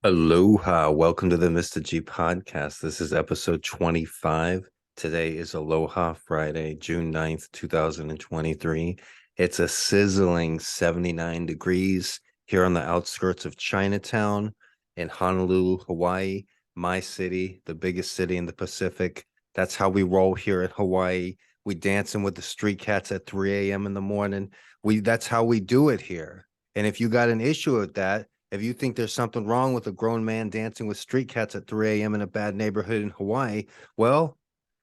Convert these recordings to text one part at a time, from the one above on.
Aloha. Welcome to the Mr.G podcast. This is episode 25. Today is Aloha Friday, June 9th, 2023. It's a sizzling 79 degrees here on the outskirts of Chinatown in Honolulu, Hawaii, my city, the biggest city in the Pacific. That's how we roll here in Hawaii. We dancing with the street cats at 3 a.m. in the morning. That's how we do it here. And if you got an issue with that, if you think there's something wrong with a grown man dancing with street cats at 3 a.m. in a bad neighborhood in Hawaii, well,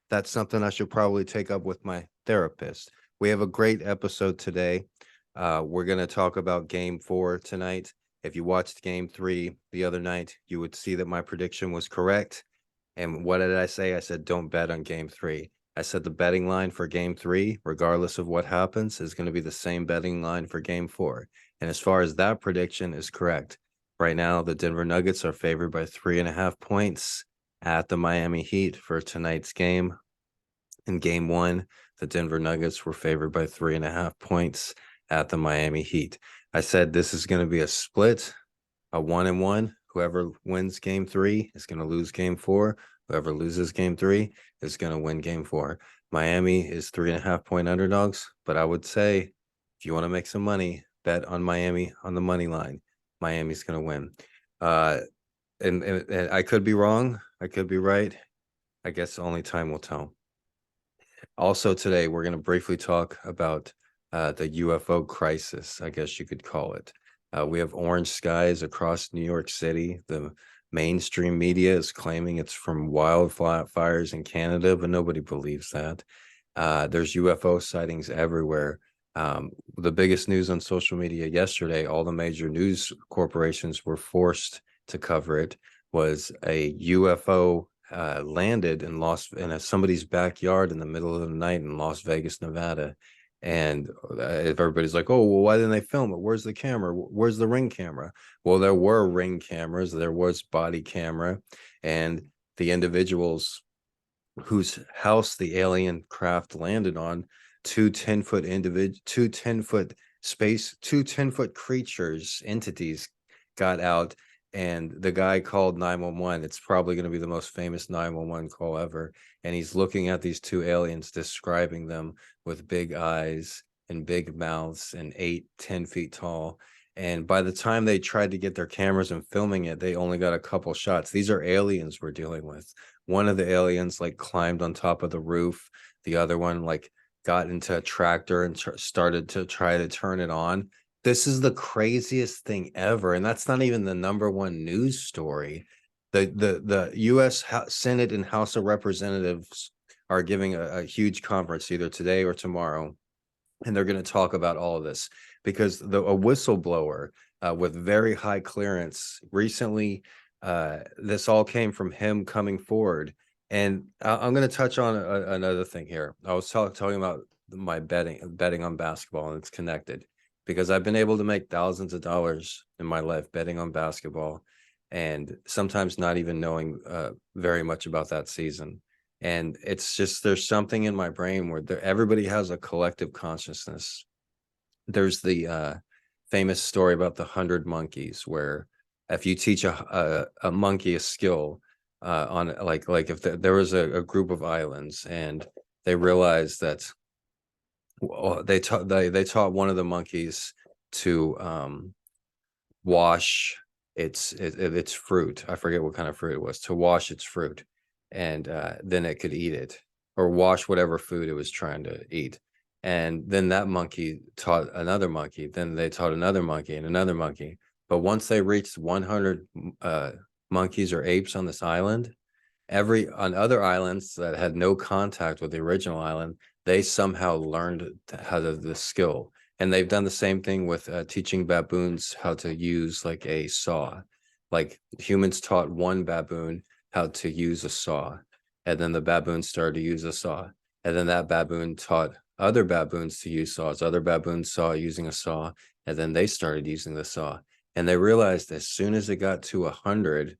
that's something I should probably take up with my therapist. We have a great episode today. We're going to talk about game 4 tonight. If you watched game 3 the other night, you would see that my prediction was correct. And what did I say? I said, don't bet on game 3. I said the betting line for game 3, regardless of what happens, is going to be the same betting line for game 4. And as far as that prediction is correct, right now the Denver Nuggets are favored by 3.5 points at the Miami Heat for tonight's game. In game 1, the Denver Nuggets were favored by 3.5 points at the Miami Heat. I said this is going to be a split, a 1-1. Whoever wins game 3 is going to lose game 4. Whoever loses game 3 is going to win game 4. Miami is 3.5 point underdogs, but I would say if you want to make some money, bet on Miami on the money line. Miami's going to win. And I could be wrong. I could be right. I guess only time will tell. Also today, we're going to briefly talk about the UFO crisis, I guess you could call it. We have orange skies across New York City. The mainstream media is claiming it's from wildfires in Canada, but nobody believes that. There's UFO sightings everywhere. The biggest news on social media yesterday, all the major news corporations were forced to cover it, was a UFO landed in somebody's backyard in the middle of the night in Las Vegas, Nevada. And everybody's like, oh, well, why didn't they film it? Where's the camera? Where's the ring camera? Well, there were ring cameras. There was body camera. And the individuals whose house the alien craft landed on, two 10-foot space, two 10-foot creatures, entities got out, and the guy called 911. It's probably going to be the most famous 911 call ever. And he's looking at these two aliens, describing them with big eyes and big mouths and 8-10 feet tall. And by the time they tried to get their cameras and filming it, they only got a couple shots. These are aliens we're dealing with. One of the aliens like climbed on top of the roof. The other one like got into a tractor and started to try to turn it on. This is the craziest thing ever, and that's not even the #1 news story. The U.S. Senate and House of Representatives are giving a huge conference either today or tomorrow, and they're going to talk about all of this because a whistleblower with very high clearance recently, this all came from him coming forward. And I'm going to touch on another thing here. I was talking about my betting on basketball, and it's connected because I've been able to make thousands of dollars in my life betting on basketball, and sometimes not even knowing very much about that season. And it's just, there's something in my brain where everybody has a collective consciousness. There's the famous story about the 100 monkeys, where if you teach a monkey a skill on like if there was a group of islands and they realized that they taught one of the monkeys to wash its fruit. I forget what kind of fruit it was, to wash its fruit, and then it could eat it, or wash whatever food it was trying to eat. And then that monkey taught another monkey, then they taught another monkey and another monkey. But once they reached 100 monkeys or apes on this island, on other islands that had no contact with the original island, they somehow learned how the skill. And they've done the same thing with teaching baboons how to use like a saw. Like humans taught one baboon how to use a saw, and then the baboon started to use a saw, and then that baboon taught other baboons to use saws. Other baboons saw using a saw, and then they started using the saw. And they realized as soon as it got to 100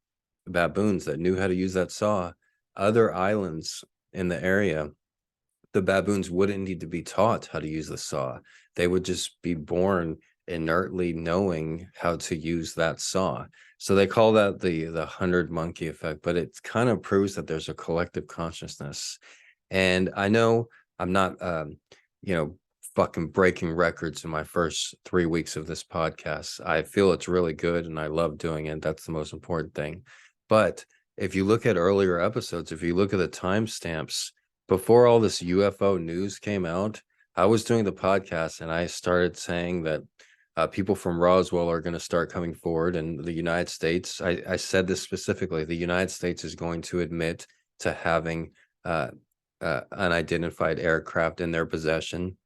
baboons that knew how to use that saw, other islands in the area, the baboons wouldn't need to be taught how to use the saw. They would just be born inertly knowing how to use that saw. So they call that the 100 monkey effect, but it kind of proves that there's a collective consciousness. And I know I'm not, fucking breaking records in my first 3 weeks of this podcast. I feel it's really good and I love doing it. That's the most important thing. But if you look at earlier episodes, if you look at the timestamps, before all this UFO news came out, I was doing the podcast and I started saying that people from Roswell are going to start coming forward, and the United States, I said this specifically, the United States is going to admit to having unidentified aircraft in their possession,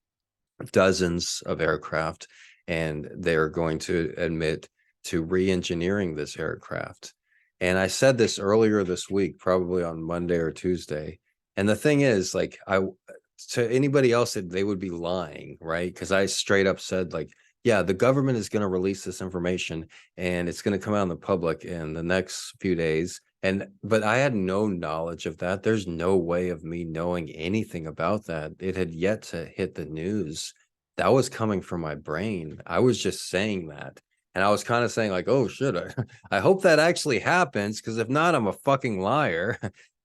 dozens of aircraft, and they're going to admit to re-engineering this aircraft. And I said this earlier this week, probably on Monday or Tuesday. And the thing is, like, to anybody else, they would be lying, right? Because I straight up said, like, yeah, the government is going to release this information and it's going to come out in the public in the next few days. But I had no knowledge of that. There's no way of me knowing anything about that. It had yet to hit the news. That was coming from my brain. I was just saying that. And I was kind of saying, like, oh, shit, I hope that actually happens, because if not, I'm a fucking liar.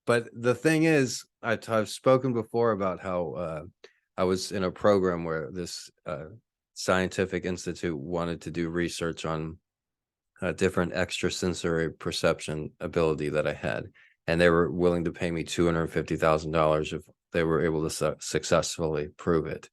But the thing is, I've spoken before about how I was in a program where this scientific institute wanted to do research on different extrasensory perception ability that I had. And they were willing to pay me $250,000 if they were able to successfully prove it.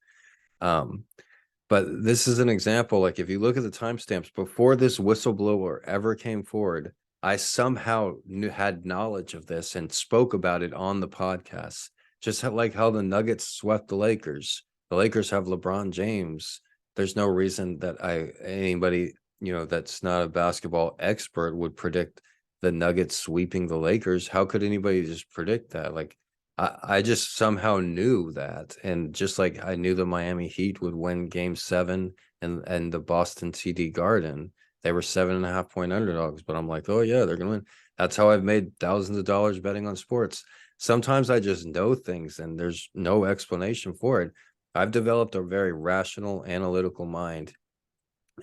But this is an example, like, if you look at the timestamps, before this whistleblower ever came forward, I somehow had knowledge of this and spoke about it on the podcast. Just like how the Nuggets swept the Lakers. The Lakers have LeBron James. There's no reason that anybody, that's not a basketball expert would predict the Nuggets sweeping the Lakers. How could anybody just predict that? Like, I just somehow knew that. And just like I knew the Miami Heat would win game 7 and the Boston TD Garden, they were 7.5-point underdogs, but I'm like, oh yeah, they're gonna win. That's how I've made thousands of dollars betting on sports. Sometimes I just know things and there's no explanation for it. I've developed a very rational, analytical mind.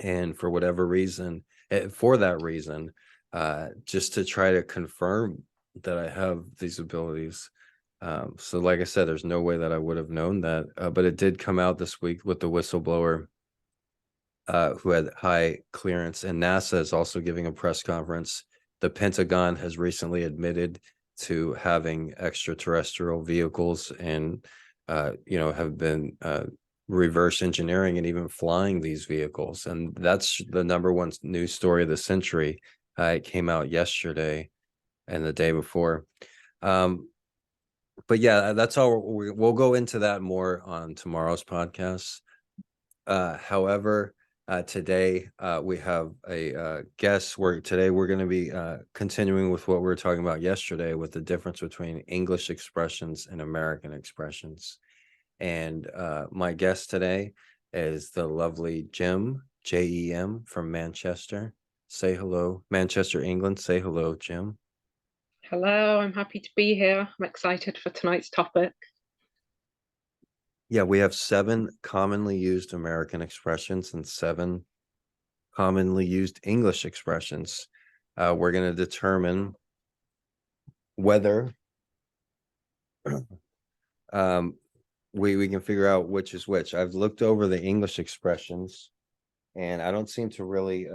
And for whatever reason, for that reason, just to try to confirm that I have these abilities. So like I said, there's no way that I would have known that, but it did come out this week with the whistleblower who had high clearance, and NASA is also giving a press conference. The Pentagon has recently admitted to having extraterrestrial vehicles and, have been reverse engineering and even flying these vehicles. And that's the number one news story of the century. It came out yesterday and the day before. But yeah, that's all. We'll go into that more on tomorrow's podcast. However, today we have a guest. Today we're going to be continuing with what we were talking about yesterday, with the difference between English expressions and American expressions. And my guest today is the lovely Jim, Jem, from Manchester. Say hello, Manchester, England. Say hello, Jim. Hello, I'm happy to be here. I'm excited for tonight's topic. Yeah, we have 7 commonly used American expressions and 7 commonly used English expressions. We're going to determine whether we can figure out which is which. I've looked over the English expressions and I don't seem to really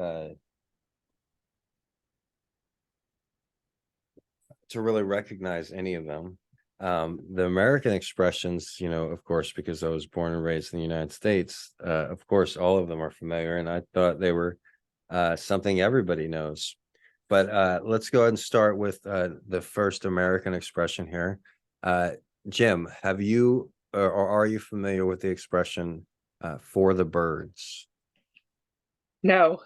recognize any of them. The American expressions, of course, because I was born and raised in the United States, of course, all of them are familiar, and I thought they were something everybody knows. But let's go ahead and start with the first American expression here. Jim, have you or are you familiar with the expression "for the birds"? No.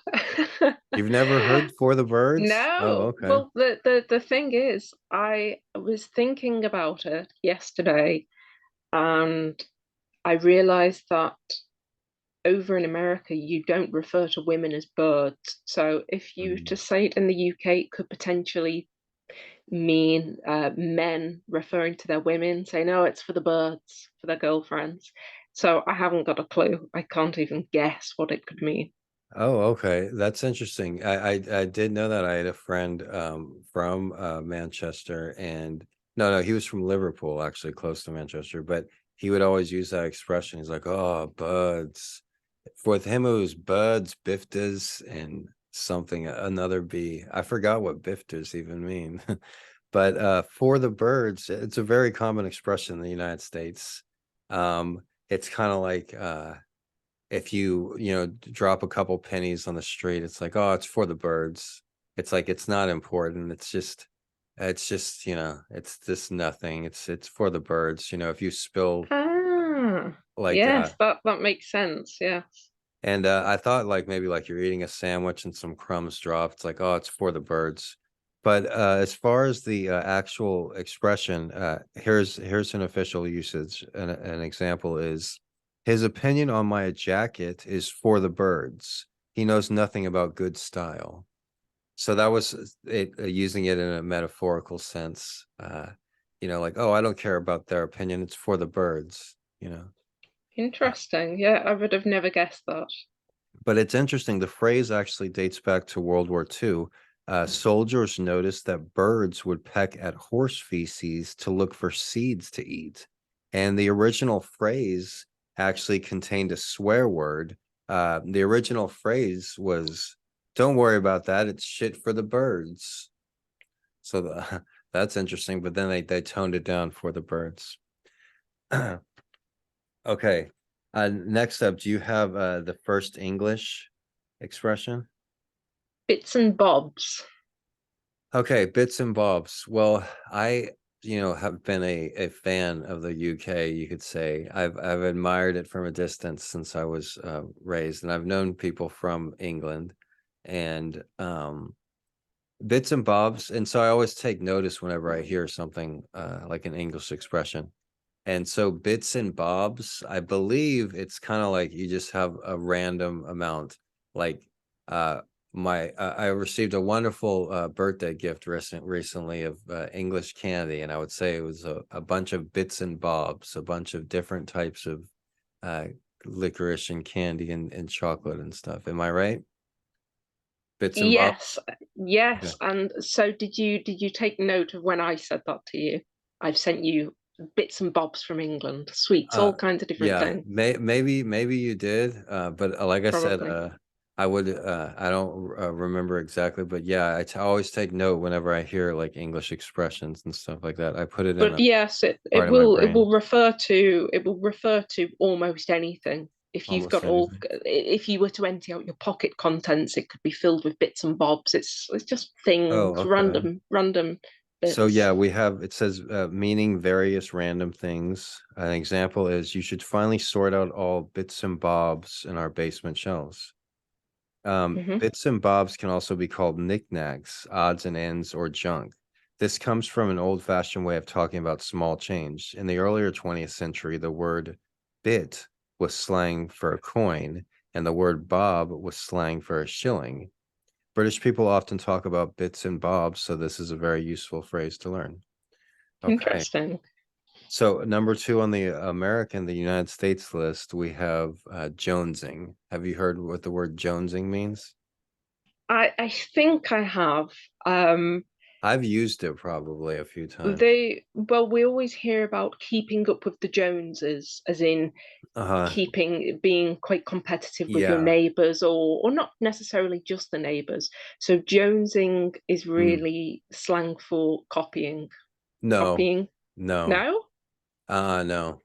You've never heard "for the birds"? Oh, No. okay. Well, the thing is, I was thinking about it yesterday, and I realized that over in America, you don't refer to women as birds. So if you to say it in the UK, it could potentially mean men referring to their women, saying, "No, it's for the birds, for their girlfriends." So I haven't got a clue. I can't even guess what it could mean. Oh, okay. That's interesting. I did know that. I had a friend from Manchester, and no, he was from Liverpool, actually close to Manchester, but he would always use that expression. He's like, "Oh, buds." With him it was buds, bifters, and something another B. I forgot what bifters even mean. But for the birds, it's a very common expression in the United States. It's kind of like if you know, drop a couple pennies on the street, it's like, oh, it's for the birds. It's like it's not important. It's just, you know, it's just nothing. It's for the birds. You know, if you spill Ah, like yes, that makes sense. Yes. and I thought like maybe like you're eating a sandwich and some crumbs drop. It's like, oh, it's for the birds. But as far as the actual expression, here's an official usage. An example is his opinion on my jacket is for the birds. He knows nothing about good style. So that was it, using it in a metaphorical sense. You know, like, oh, I don't care about their opinion. It's for the birds. You know. Interesting. Yeah, I would have never guessed that. But it's interesting. The phrase actually dates back to World War II. Soldiers noticed that birds would peck at horse feces to look for seeds to eat. And the original phrase actually contained a swear word. The original phrase was, don't worry about that. It's shit for the birds. So that's interesting. But then they toned it down for the birds. Okay. Next up, do you have the first English expression? Bits and bobs. Okay, bits and bobs. Well, I have been a fan of the UK, you could say. I've admired it from a distance since I was raised, and I've known people from England, and bits and bobs. And so I always take notice whenever I hear something like an English expression. And so bits and bobs, I believe it's kind of like you just have a random amount. Like uh I received a wonderful birthday gift recently of English candy, and I would say it was a bunch of bits and bobs, a bunch of different types of uh licorice and candy and chocolate and stuff. Am I right? Bits and Yes, bobs? Okay. yes. And so did you take note of when I said that to you? I've sent you bits and bobs from England, sweets, Uh, all kinds of different yeah, things, maybe you did, but like I said, probably. I don't remember exactly, but yeah, always take note whenever I hear like English expressions and stuff like that. I put it in But a yes, it, part it of my will it brain, will refer to it will refer to almost anything. If you've almost got all, anything. if you were to empty out your pocket contents, it could be filled with bits and bobs. It's just Oh, things, okay. random So yeah, bits. we have it says meaning various random things. An example is you should finally sort out all bits and bobs in our basement shelves. Hmm. Bits and bobs can also be called knickknacks, odds and ends, or junk. This comes from an old-fashioned way of talking about small change. In the earlier 20th century, the word bit was slang for a coin, and the word bob was slang for a shilling. British people often talk about bits and bobs, so this is a very useful phrase to learn. Okay. Interesting. So number two on the the United States list, we have jonesing. Have you heard what the word jonesing means? I think I have. I've used it probably a few times. We always hear about keeping up with the Joneses, as in Uh-huh. being quite competitive with your Yeah. neighbors, or not necessarily just the neighbors. So jonesing is Mm. really slang for copying. No, Copying. no. No? No.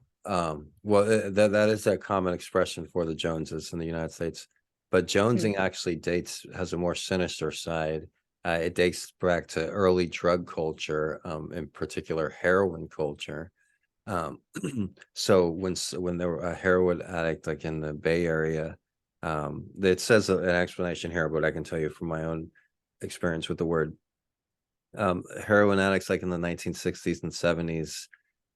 Well, that is a common expression for the Joneses in the United States, but Hmm. jonesing actually has a more sinister side. It dates back to early drug culture, in particular heroin culture. Um, so when there were a heroin addict like in the Bay Area, it says an explanation here, but I can tell you from my own experience with the word. Heroin addicts like in the 1960s and 70s.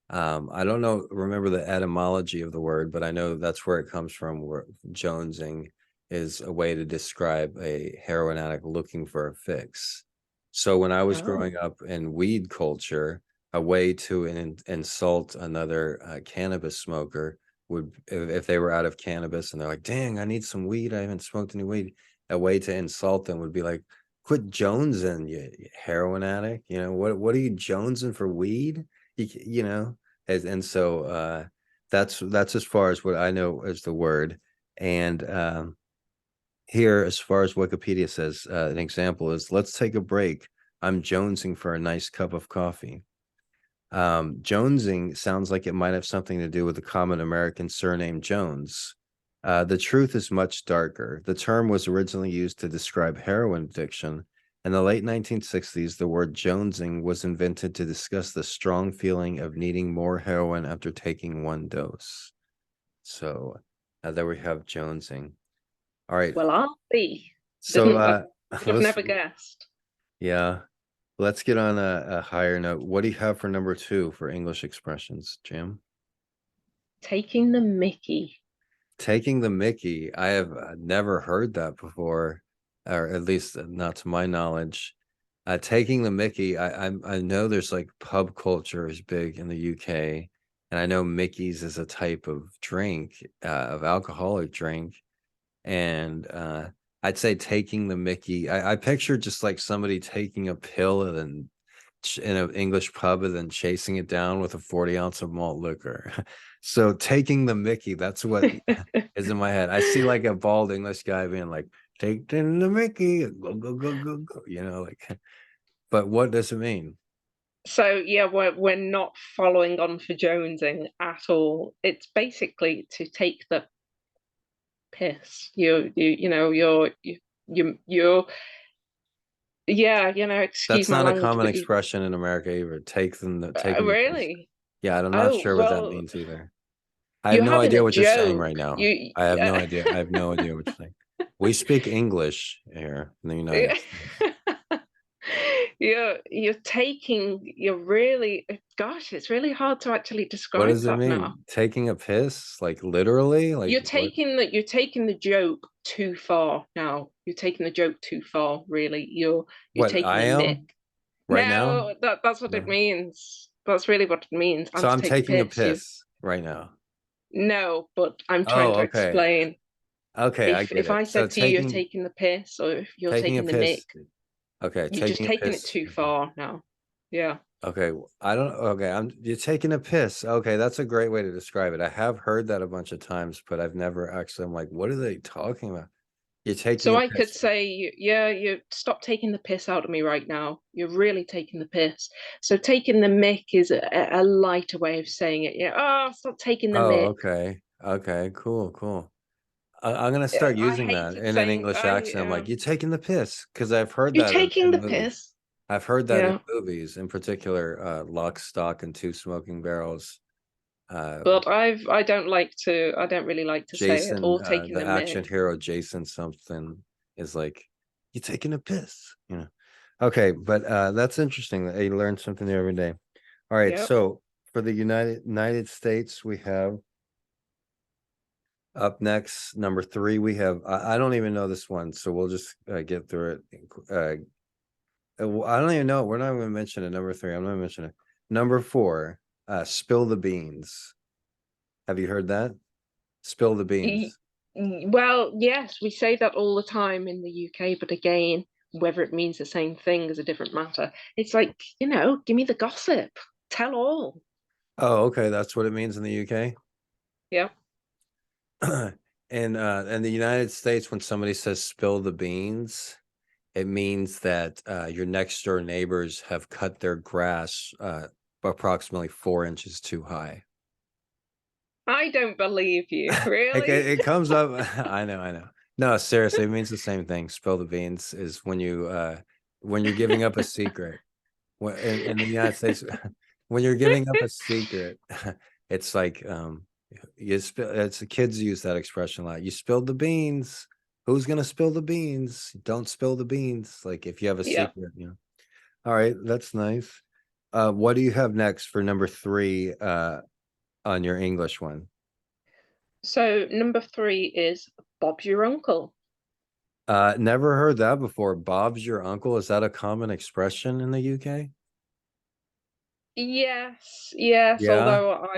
I don't remember the etymology of the word, but I know that's where it comes from, where jonesing is a way to describe a heroin addict looking for a fix. So when I was Oh, growing up in weed culture, a way to insult another cannabis smoker would, if they were out of cannabis and they're like, dang, I need some weed. I haven't smoked any weed. A way to insult them would be like, quit jonesing, you heroin addict. What are you jonesing for weed? And so that's as far as what I know as the word. And here, as far as Wikipedia says, an example is, let's take a break. I'm jonesing for a nice cup of coffee. Jonesing sounds like it might have something to do with the common American surname Jones. The truth is much darker. The term was originally used to describe heroin addiction. In the late 1960s, the word jonesing was invented to discuss the strong feeling of needing more heroin after taking one dose. So there we have jonesing. All right. Well, I'll be. So Didn't I would have let's never guessed. yeah, let's get on a higher note. What do you have for number 2 for English expressions, Jim? Taking the Mickey. Taking the Mickey. I have never heard that before, or at least not to my knowledge. Taking the Mickey. I know there's like pub culture is big in the UK, and I know Mickey's is a type of drink, of alcoholic drink, and I'd say taking the Mickey. I picture just like somebody taking a pill and then in an English pub and then chasing it down with a 40 ounce of malt liquor. So taking the Mickey, that's what is in my head. I see like a bald English guy being like, taking the Mickey, go, go, go, go, go, like, but what does it mean? So yeah, we're not following on for jonesing at all. It's basically to take the piss. You're yeah, excuse That's my not a language, common but you expression in America either. Taking the piss. really. Yeah, I'm not Oh sure what that well, means either. I have you're no having idea a what you're saying joke. right now. You I have no idea. I have no idea what you're saying. We speak English here in the United States. you're really, gosh, it's really hard to actually What describe does it that now. mean? Taking a piss? Like literally? Like what? You're taking the joke too far now. You're taking the joke too far, really. You're What taking I the mick. am right now? No, that's what it No. means. That's really what it means. I'm So to I'm take the taking a piss. You piss right now. no, but I'm trying Oh, to okay. explain. Okay, I get If it. I So said to you you're taking the piss or if you're taking a taking the mick, piss. Okay, you're just taking a taking it piss. too far now. Yeah. Okay, I don't okay, you're taking a piss. Okay, that's a great way to describe it. I have heard that a bunch of times, but I've never actually, I'm like, what are they talking about? You're taking So a I could piss. say, yeah, you stop taking the piss out of me right now. You're really taking the piss. So taking the mick is a lighter way of saying it. Yeah, oh, stop taking the Oh, mick. okay. Okay, cool, cool. I'm gonna start I using that hated in an saying English accent. I'm like, you're taking the piss, because I've heard you're that taking in the movies. piss. I've heard that in Yeah, movies, in particular, Lock, Stock, and Two Smoking Barrels. Uh, but I don't like to. I don't really like to say it Jason, or taking the the mick. action hero Jason something is like, you taking a piss. Okay, but that's interesting that you learn something new every day. All right, Yep. so for the United States, we have up next number 3. We have I don't even know this one, so we'll just get through it. I don't even know. We're not even mentioning number 3. I'm not mentioning it. Number 4, spill the beans. Have you heard that? Spill the Y- beans. Well, yes, we say that all the time in the UK, but again, whether it means the same thing is a different matter. It's like, give me the gossip. Tell all. Oh, okay, that's what it means in the UK. Yeah. In the United States, when somebody says spill the beans, it means that your next door neighbors have cut their grass approximately 4 inches too high. I don't believe you. Really? It comes up. I know, I know. No, seriously, it means the same thing. Spill the beans is when you're giving up a secret. In the United States, when you're giving up a secret, it's like it's the kids use that expression a lot. You spilled the beans. Who's gonna spill the beans? Don't spill the beans. Like if you have a Yeah. secret. All right, that's nice. What do you have next for number 3 on your English one? So number three is Bob's your uncle. Never heard that before. Bob's your uncle. Is that a common expression in the UK? Yes, yes, Yeah, although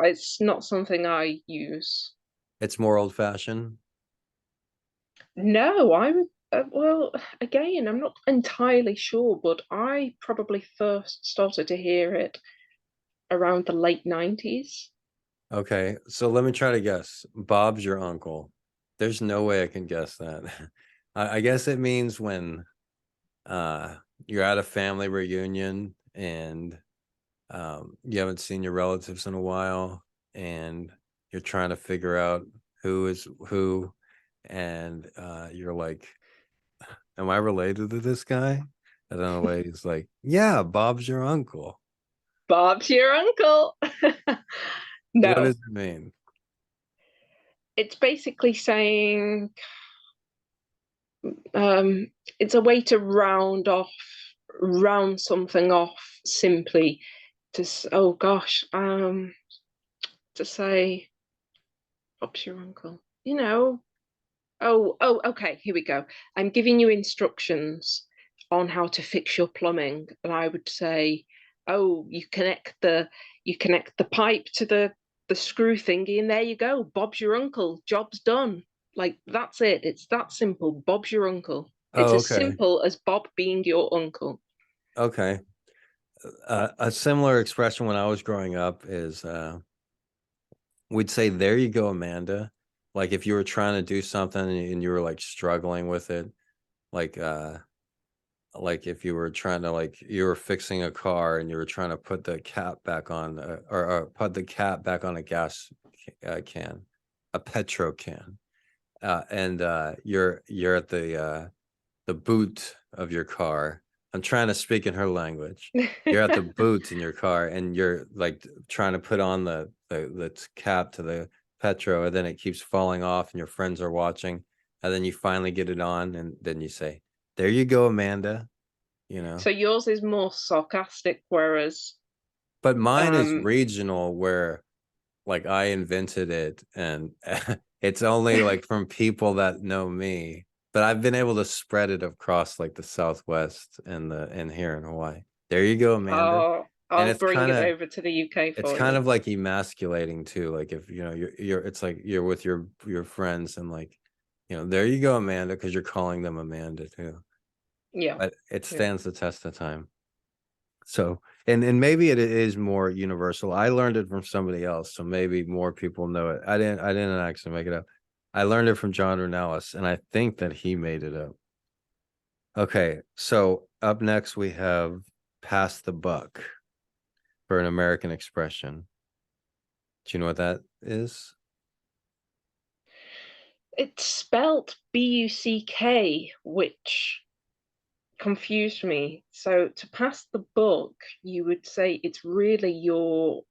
it's not something I use. it's more old fashioned. No, I would, well, again, I'm not entirely sure, but I probably first started to hear it around the late 90s. Okay, so let me try to guess. Bob's your uncle. There's no way I can guess that. I guess it means when uh you're at a family reunion and you haven't seen your relatives in a while and you're trying to figure out who is who and you're like, am I related to this guy? And then the lady's like, yeah, Bob's your uncle. Bob's your uncle. What does No, it mean? it's basically saying um, it's a way to round something off simply oh gosh, to say, Bob's your uncle. Okay, here we go. I'm giving you instructions on how to fix your plumbing, and I would say, oh, you connect the pipe to the screw thingy, and there you go. Bob's your uncle. Job's done. Like that's it. It's that simple. Bob's your uncle. It's Oh, as okay. simple as Bob being your uncle. Okay. A similar expression when I was growing up is we'd say, there you go, Amanda. Like if you were trying to do something and you were like struggling with it, like like if you were trying to like you were fixing a car and you were trying to put the cap back on or put the cap back on a gas can, a petro can, and you're at the boot of your car. I'm trying to speak in her language. You're at the boot in your car and you're like trying to put on the cap to the petro, and then it keeps falling off and your friends are watching, and then you finally get it on and then you say, there you go, Amanda, you know. So yours is more sarcastic, whereas But mine is um regional where like I invented it and it's only like from people that know me. But I've been able to spread it across like the Southwest and here in Hawaii. There you go, Amanda. And I'll bring it over to the UK it's for kind you. of like emasculating too. Like if you know you're it's like you're with your friends and like, you know, there you go, Amanda, because you're calling them Amanda too. Yeah. But it Yeah. stands the test of time. So, and maybe it is more universal. I learned it from somebody else, so maybe more people know it. I didn't actually make it up. I learned it from John Renellis, and I think that he made it up. Okay, so up next we have pass the buck for an American expression. Do you know what that is? It's spelt Buck, which confused me. So to pass the book, you would say it's really your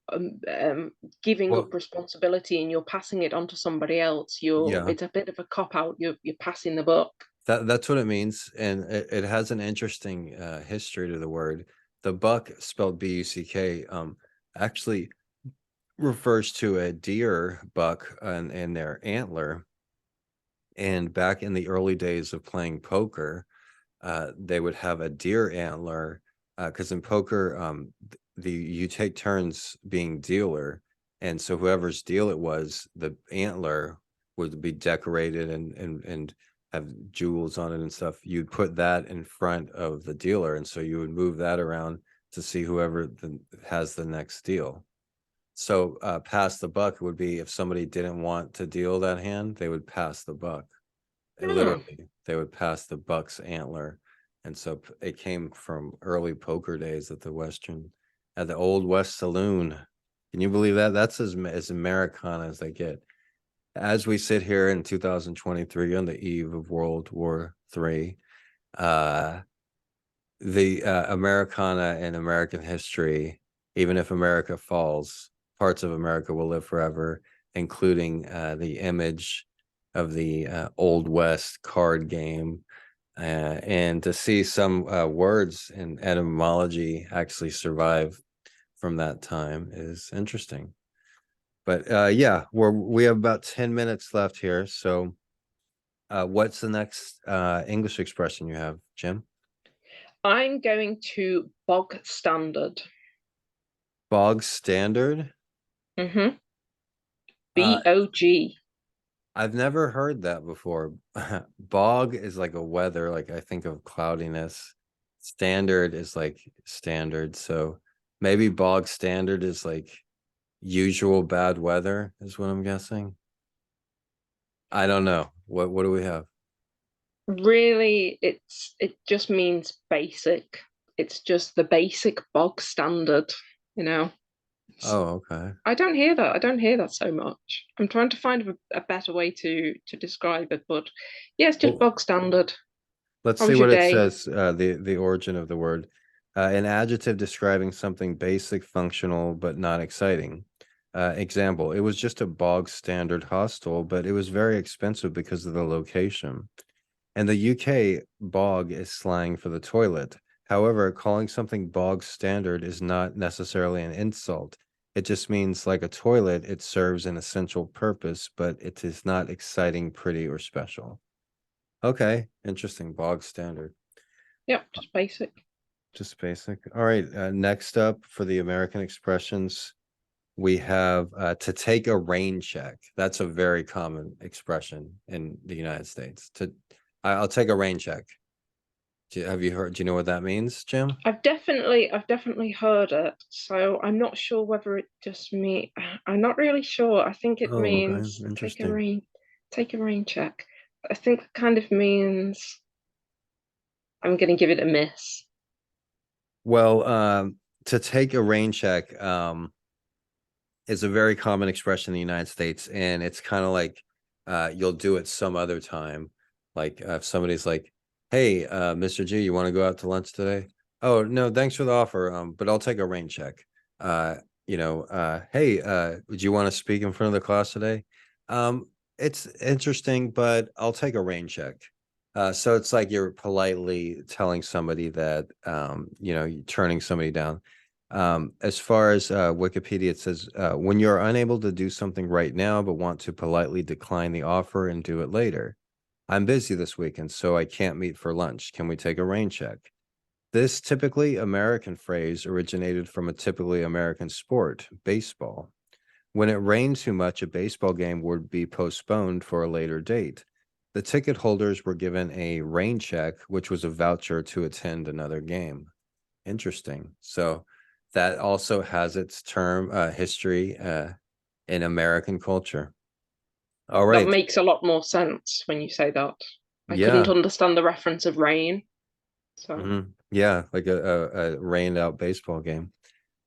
giving Well, up responsibility and you're passing it on to somebody else. yeah, It's a bit of a cop out. You're passing the book. that's what it means, and it has an interesting history to the word. The buck, spelled Buck, actually refers to a deer buck and their antler. And back in the early days of playing poker, they would have a deer antler because in poker, the you take turns being dealer, and so whoever's deal it was, the antler would be decorated and have jewels on it and stuff. You'd put that in front of the dealer, and so you would move that around to see whoever has the next deal. So pass the buck would be if somebody didn't want to deal that hand, they would pass the buck. Hmm. Literally, they would pass the buck's antler. And so it came from early poker days at the Old West Saloon. Can you believe that? That's as Americana as they get. As we sit here in 2023 on the eve of World War III, uh, the Americana and American history, even if America falls, parts of America will live forever, including the image of the Old West card game. And to see some words and etymology actually survive from that time is interesting. But yeah, we have about 10 minutes left here. So what's the next English expression you have, Jim? I'm going to bog standard. Bog standard. Mm-hmm. Uh, BOG. I've never heard that before. Bog is like a weather, like I think of cloudiness. Standard is like standard. So maybe bog standard is like usual bad weather, is what I'm guessing. I don't know. What do we have? Really, it just means basic. It's just the basic bog standard, you know. It's- Oh, okay. I don't hear that. I don't hear that so much. I'm trying to find a better way to describe it, but yeah, it's just Well, bog standard. let's How see was your what it day? says, the origin of the word. An adjective describing something basic, functional, but not exciting. Example, it was just a bog standard hostel, but it was very expensive because of the location. In the UK, bog is slang for the toilet. However, calling something bog standard is not necessarily an insult. It just means like a toilet, it serves an essential purpose, but it is not exciting, pretty, or special. Okay, interesting. Bog standard. Yep, just basic. Just basic. All right. Next up for the American expressions, we have to take a rain check. That's a very common expression in the United States. I'll take a rain check. Have you heard? Do you know what that means, Jim? I've definitely heard it. So I'm not sure whether it just me. I'm not really sure. I think it Oh, okay. means Interesting. take a rain check. I think it kind of means I'm going to give it a miss. Well, to take a rain check, is a very common expression in the United States, and it's kind of like you'll do it some other time. Like if somebody's like, "Hey, Mr.G, you want to go out to lunch today?" Oh, no, thanks for the offer. But I'll take a rain check. Uh, hey, would you want to speak in front of the class today? It's interesting, but I'll take a rain check. So it's like you're politely telling somebody that you're turning somebody down. As far as Wikipedia, it says when you're unable to do something right now, but want to politely decline the offer and do it later. I'm busy this weekend, so I can't meet for lunch. Can we take a rain check? This typically American phrase originated from a typically American sport, baseball. When it rained too much, a baseball game would be postponed for a later date. The ticket holders were given a rain check, which was a voucher to attend another game. Interesting. So that also has its term history in American culture. All That right. makes a lot more sense when you say that. I couldn't Yeah. understand the reference of rain. So Yeah, like a rained out baseball game.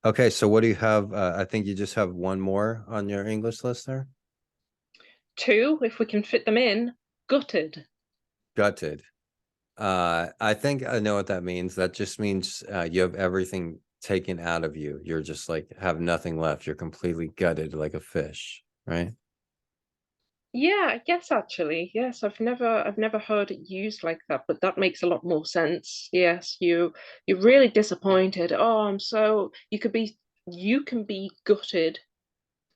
Okay, so what do you have? I think you just have one more on your English list there. two, if we can fit them in, gutted. Gutted. I think I know what that means. That just means you have everything taken out of you. You're just like have nothing left. You're completely gutted like a fish, right? Yeah, I guess actually, yes, I've never heard it used like that, but that makes a lot more sense. Yes, you're really disappointed. Oh, I'm so you can be gutted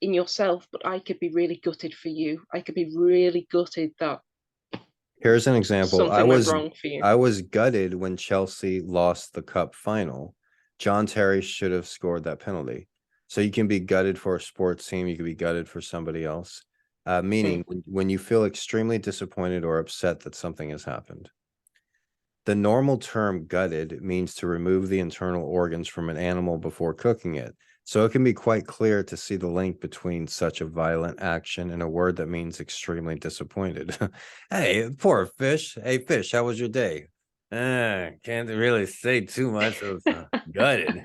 in yourself, but I could be really gutted for you. I could be really gutted that Here's an example. something went wrong for you. I was gutted when Chelsea lost the cup final. John Terry should have scored that penalty. So you can be gutted for a sports team, you can be gutted for somebody else. Meaning Mm. when you feel extremely disappointed or upset that something has happened. The normal term gutted means to remove the internal organs from an animal before cooking it. So it can be quite clear to see the link between such a violent action and a word that means extremely disappointed. Hey, poor fish. Hey, fish, how was your day? Can't really say too much. It was gutted.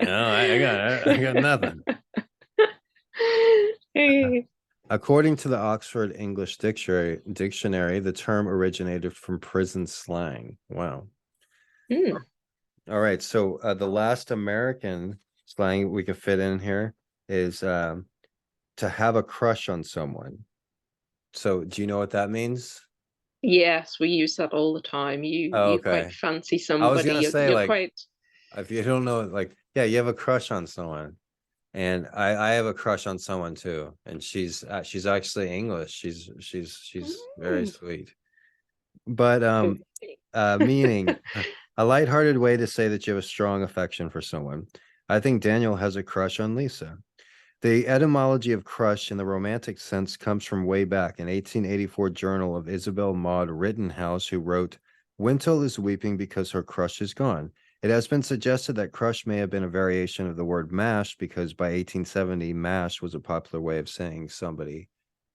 I got nothing. According to the Oxford English Dictionary, the term originated from prison slang. Wow. Mm. All right. So the last American slang we could fit in here is to have a crush on someone. So do you know what that means? Yes, we use that all the time. You Oh, you quite okay. fancy I was somebody. gonna You're, say you're like quite if you don't know, like yeah, you have a crush on someone, and I have a crush on someone too, and she's actually English. She's very mm. sweet. But Okay. meaning a lighthearted way to say that you have a strong affection for someone. I think Daniel has a crush on Lisa. The etymology of crush in the romantic sense comes from way back in 1884 journal of Isabel Maud Rittenhouse, who wrote, Wintel is weeping because her crush is gone. It has been suggested that crush may have been a variation of the word mash because by 1870, mash was a popular way of saying somebody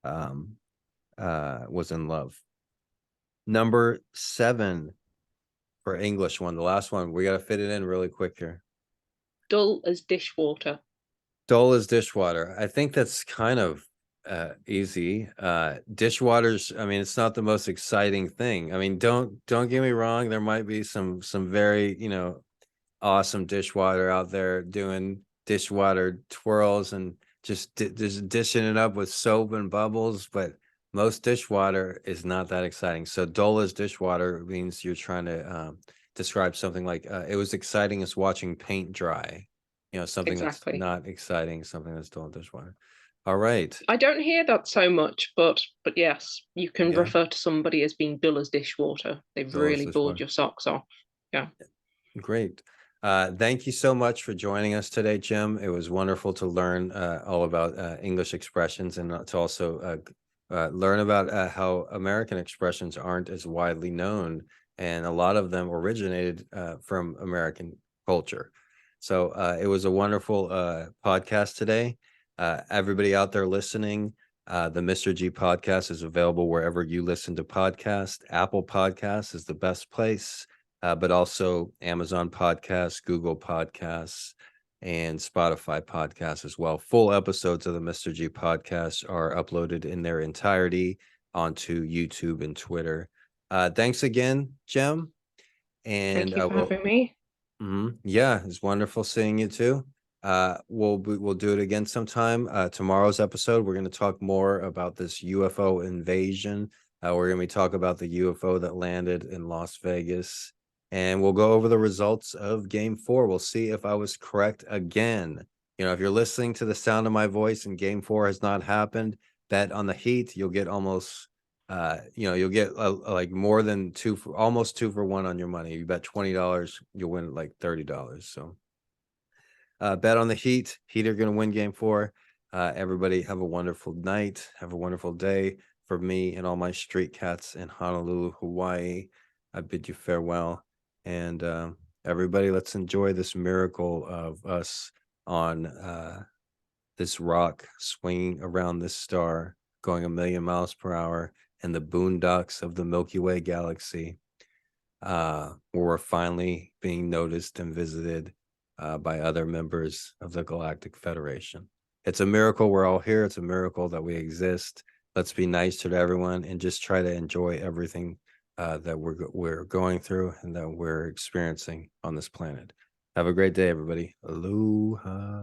um, was in love. Number 7 for English one, the last one. We got to fit it in really quick here. Dull as dishwater. Dull as dishwater. I think that's kind of easy. Dishwater's, I mean, it's not the most exciting thing. I mean, don't get me wrong, there might be some very, awesome dishwater out there doing dishwater twirls and just dishing it up with soap and bubbles, but most dishwater is not that exciting. So dull as dishwater means you're trying to describe something like it was exciting as watching paint dry. Something that's Exactly. not exciting, something that's dull as dishwater. All right. I don't hear that so much, but yes, you can Yeah, refer to somebody as being dull as dishwater. They've dull as really bored dishwater. your socks off. Yeah. Great. Thank you so much for joining us today, Jim. It was wonderful to learn all about English expressions and to also learn about how American expressions aren't as widely known, and a lot of them originated from American culture. So it was a wonderful podcast today. Everybody out there listening, the Mr. G podcast is available wherever you listen to podcasts. Apple Podcasts is the best place. But also Amazon Podcasts, Google Podcasts, and Spotify Podcasts as well. Full episodes of the Mr. G podcast are uploaded in their entirety onto YouTube and Twitter. Thanks again, Jem. And Thank you for having me. yeah, it's wonderful seeing you too. We'll do it again sometime. Tomorrow's episode, we're going to talk more about this UFO invasion. We're going to talk about the UFO that landed in Las Vegas, and we'll go over the results of Game 4. We'll see if I was correct again. If you're listening to the sound of my voice and Game 4 has not happened, bet on the Heat. You'll get almost you'll get like more than almost 2 for 1 on your money. You bet $20, you'll win like $30. So bet on the Heat. Heat are going to win Game 4. Everybody have a wonderful night. Have a wonderful day. For me and all my street cats in Honolulu, Hawaii, I bid you farewell. And everybody, let's enjoy this miracle of us on this rock swinging around this star, going 1,000,000 miles per hour in the boondocks of the Milky Way galaxy, where we're finally being noticed and visited by other members of the Galactic Federation. It's a miracle we're all here. It's a miracle that we exist. Let's be nice to everyone and just try to enjoy everything that we're going through and that we're experiencing on this planet. Have a great day, everybody. Aloha.